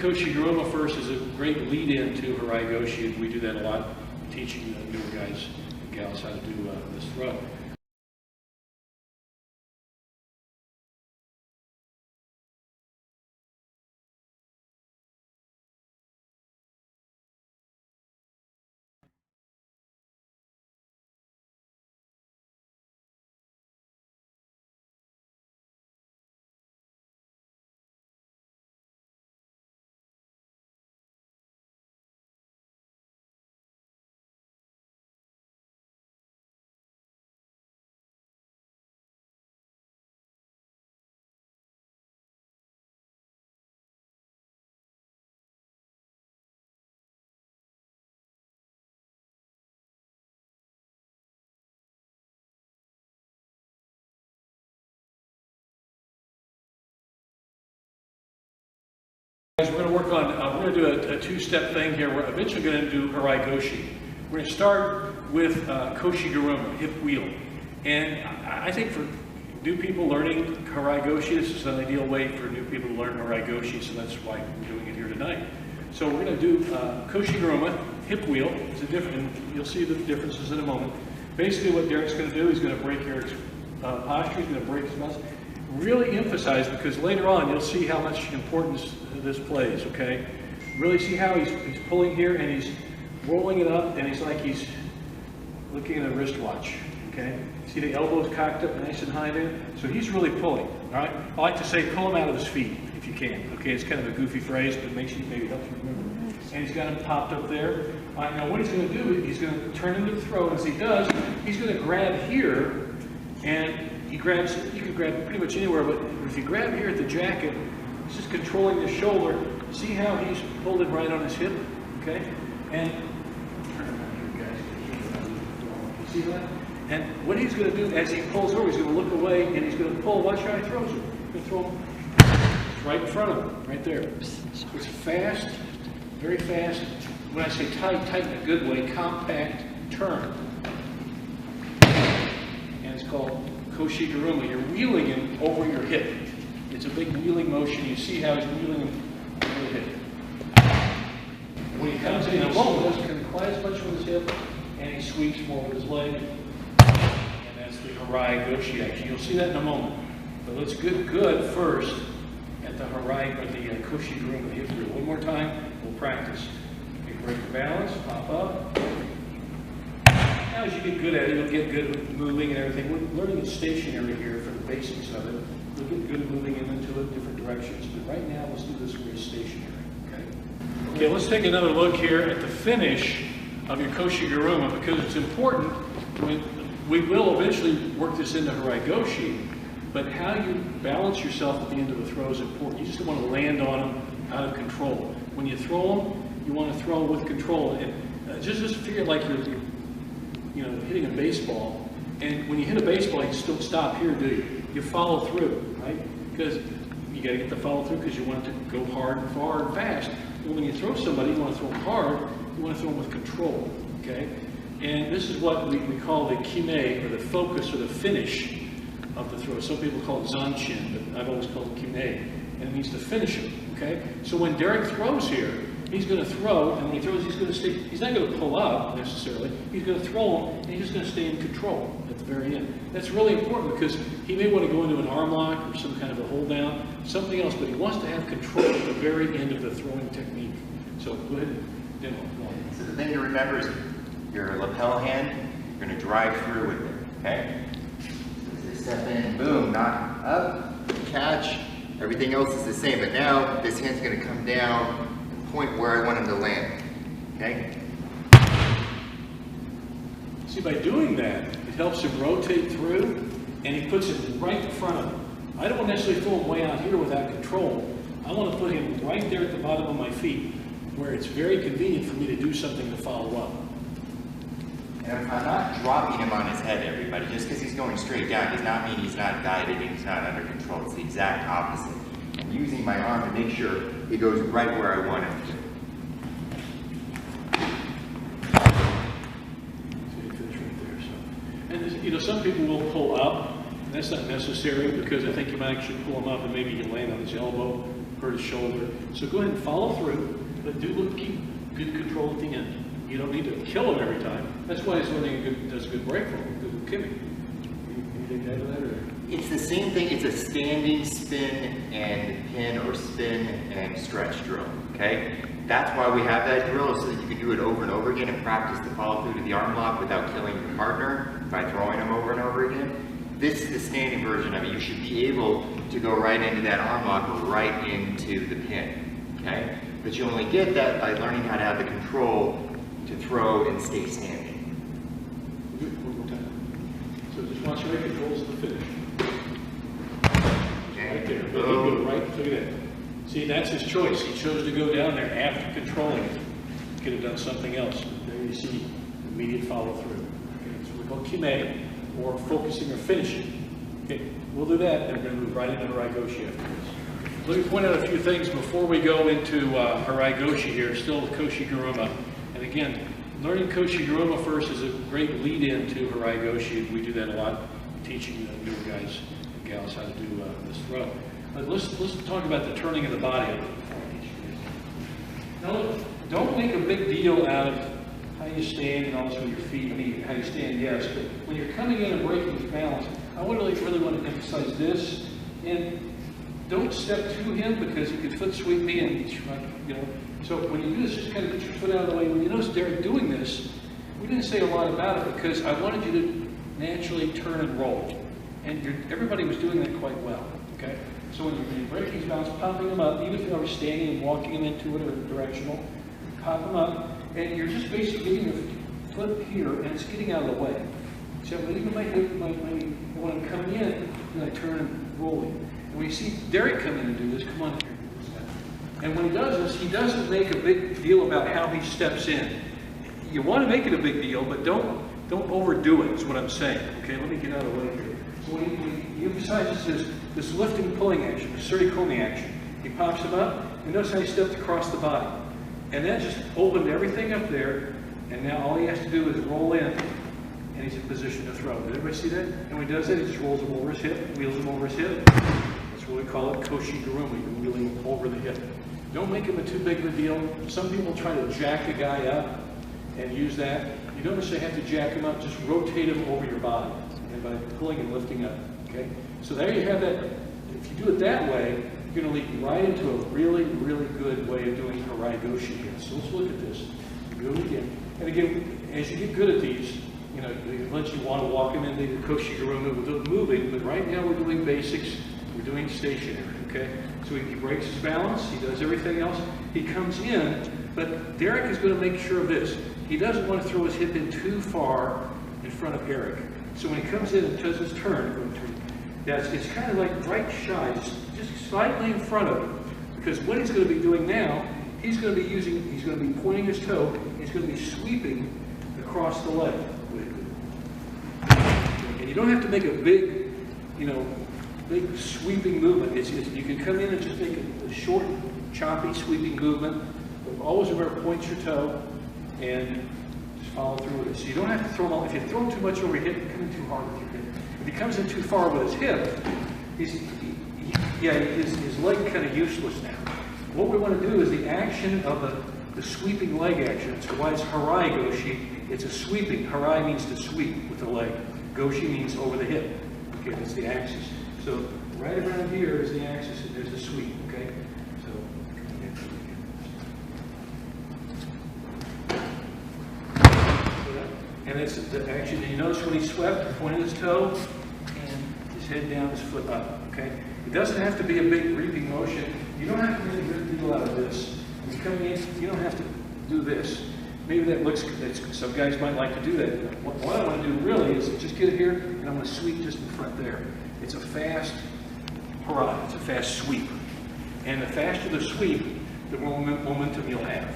Koshi Guruma first is a great lead-in to Harai Goshi. We do that a lot, teaching the newer guys and gals how to do this throw. We're going to work on, we're going to do a two-step thing here. We're eventually going to do Harai Goshi. We're going to start with Koshi Guruma, hip wheel. And I think for new people learning Harai Goshi, this is an ideal way for new people to learn Harai Goshi, so that's why we're doing it here tonight. So we're going to do Koshi Guruma, hip wheel. It's a different, you'll see the differences in a moment. Basically what Derek's going to do, he's going to break Eric's posture, he's going to break his muscle. Really emphasize, because later on you'll see how much importance this plays, okay? Really see how he's pulling here and he's rolling it up and he's like he's looking at a wristwatch, okay? See the elbows cocked up nice and high there? So he's really pulling, all right? I like to say pull him out of his feet if you can, okay? It's kind of a goofy phrase, but it makes you, maybe helps you remember. And he's got him popped up there. All right, now what he's going to do is he's going to turn into the throw, and as he does, he's going to grab here, and he grabs, you can grab pretty much anywhere, but if you grab here at the jacket, he's just controlling the shoulder. See how he's pulled it right on his hip, okay? And, turn around here, guys. You see that? And what he's going to do as he pulls over, he's going to look away and he's going to pull. Watch how he throws it. He's going to throw him right in front of him, right there. So it's fast, very fast. When I say tight, tight in a good way, compact turn. And it's called Koshi Guruma. You're wheeling him over your hip. It's a big wheeling motion. You see how he's wheeling him over the hip. When he comes in a moment, he doesn't quite as much with his hip, and he sweeps more with his leg. And that's the Harai Goshi action. You'll see that in a moment. But let's get good first at the Harai, or the Koshi Guruma hip wheel. One more time, we'll practice. Okay, break your balance, pop up. Now as you get good at it, you'll get good at moving and everything. We're learning it stationary here for the basics of it. You'll get good at moving into it, different directions. But right now, let's do this where it's stationary, okay? Okay, let's take another look here at the finish of your Koshi Guruma, because it's important. We will eventually work this into Harai Goshi, but how you balance yourself at the end of a throw is important. You just don't want to land on them out of control. When you throw them, you want to throw with control. And just figure like you're hitting a baseball, and when you hit a baseball, you still stop here, do you? You follow through, right? Because you got to get the follow through because you want it to go hard and far and fast. Well, when you throw somebody, you want to throw them hard, you want to throw them with control, okay? And this is what we call the kime, or the focus, or the finish of the throw. Some people call it zanshin, but I've always called it kime, and it means to finish it, okay? So when Derek throws here, he's going to throw, and when he throws, he's going to stay, he's not going to pull up necessarily, he's going to throw him, and he's just going to stay in control at the very end. That's really important because he may want to go into an arm lock or some kind of a hold down, something else, but he wants to have control at the very end of the throwing technique. So go ahead and demo. So the thing to remember is your lapel hand, you're going to drive through with it, okay? So as I step in, boom, knock up, catch, everything else is the same, but now this hand's going to come down, point where I want him to land, okay? See, by doing that, it helps him rotate through, and he puts it right in front of him. I don't want to necessarily throw him way out here without control. I want to put him right there at the bottom of my feet, where it's very convenient for me to do something to follow up. And I'm not dropping him on his head, everybody. Just because he's going straight down does not mean he's not guided and he's not under control. It's the exact opposite. I'm using my arm to make sure he goes right where I want him to. So you finish right there. So, and some people will pull up, and that's not necessary because I think you might actually pull him up and maybe you land on his elbow. hurt his shoulder. So go ahead and follow through, but keep good control at the end. You don't need to kill him every time. That's why he's learning does a good break roll, good kimming. Anything to add to that? Or? It's the same thing. It's a standing spin and pin or spin and stretch drill, okay? That's why we have that drill, so that you can do it over and over again and practice the follow through to the arm lock without killing your partner by throwing them over and over again. This is the standing version of it. You should be able to go right into that arm lock or right into the pin, okay? But you only get that by learning how to have the control to throw and stay standing. One more time. So just watch your controls at the finish. Okay. Right there. Go right. Look at that. See, that's his choice. He chose to go down there after controlling it. He could have done something else. There you see immediate follow through. Okay. So we call kime, or focusing or finishing. Okay. We'll do that, and we're going to move right into Harai Goshi after this. Let me point out a few things before we go into Harai Goshi here, still with Koshi Guruma. And again, learning Koshi Guruma first is a great lead-in to Harai Goshi. We do that a lot, teaching the newer guys and gals how to do this throw. But let's talk about the turning of the body. Now look, don't make a big deal out of how you stand and also your feet. I mean, how you stand, yes, but when you're coming in and breaking his balance, I would really want to emphasize this. And don't step to him because he could foot sweep me and you know. So when you do this, just kind of get your foot out of the way. When you notice Derek doing this, we didn't say a lot about it because I wanted you to naturally turn and roll. And everybody was doing that quite well, okay? So when you're breaking his balance, popping him up, even if you are standing and walking him into it or directional, pop him up, and you're just basically getting your foot here and it's getting out of the way. So even when I'm coming in, I turn and rolling. And when you see Derek come in and do this, come on here. And when he does this, he doesn't make a big deal about how he steps in. You want to make it a big deal, but don't overdo it, is what I'm saying. Okay, let me get out of the way here. So when he emphasizes this lifting, pulling action, this surikomi action, he pops him up, and notice how he steps across the body. And that just opened everything up there, and now all he has to do is roll in, and he's in position to throw. Did everybody see that? And when he does that, he just rolls him over his hip, wheels him over his hip. That's what we call it Koshi Guruma, you're wheeling him over the hip. Don't make him a too big of a deal. Some people try to jack a guy up and use that. You don't necessarily have to jack him up, just rotate him over your body and by pulling and lifting up, okay? So there you have that. If you do it that way, you're gonna lead right into a really, really good way of doing Harai Goshi here. So let's look at this. Do it again. And again, as you get good at these, you know, eventually you want to walk him into the Koshi Guruma with moving, but right now we're doing basics, we're doing stationary, okay? So he breaks his balance, he does everything else, he comes in, but Derek is going to make sure of this. He doesn't want to throw his hip in too far in front of Eric. So when he comes in and does his turn, it's kind of like right shy, just slightly in front of him. Because what he's going to be doing now, he's going to be pointing his toe, he's going to be sweeping across the leg. And you don't have to make a big, big sweeping movement. You can come in and just make a short, choppy, sweeping movement. But always remember, point your toe and just follow through with it. So you don't have to throw him all. If you throw him too much over your hip, you're coming too hard with your hip. If he comes in too far with his hip, his leg kind of useless now. What we want to do is the action of the sweeping leg action. So why it's Harai Goshi, it's a sweeping. Harai means to sweep with the leg. Goshi means over the hip. Okay, that's the axis. So right around here is the axis, and there's the sweep. Okay, so and it's the action. You notice when he swept, pointed his toe, and his head down, his foot up. Okay, it doesn't have to be a big reaping motion. You don't have to make a big deal out of this. When you're coming in, you don't have to do this. Maybe that looks, some guys might like to do that. What I want to do really is just get it here, and I'm going to sweep just in front there. It's a fast Harai, it's a fast sweep. And the faster the sweep, the more momentum you'll have.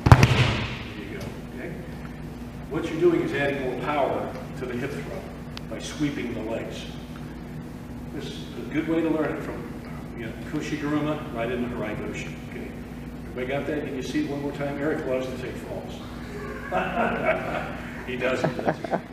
There you go, okay? What you're doing is adding more power to the hip throw by sweeping the legs. This is a good way to learn it from Koshi Guruma right into Harai Goshi. Okay. Everybody got that? Can you see it one more time? Eric loves to take falls. He doesn't.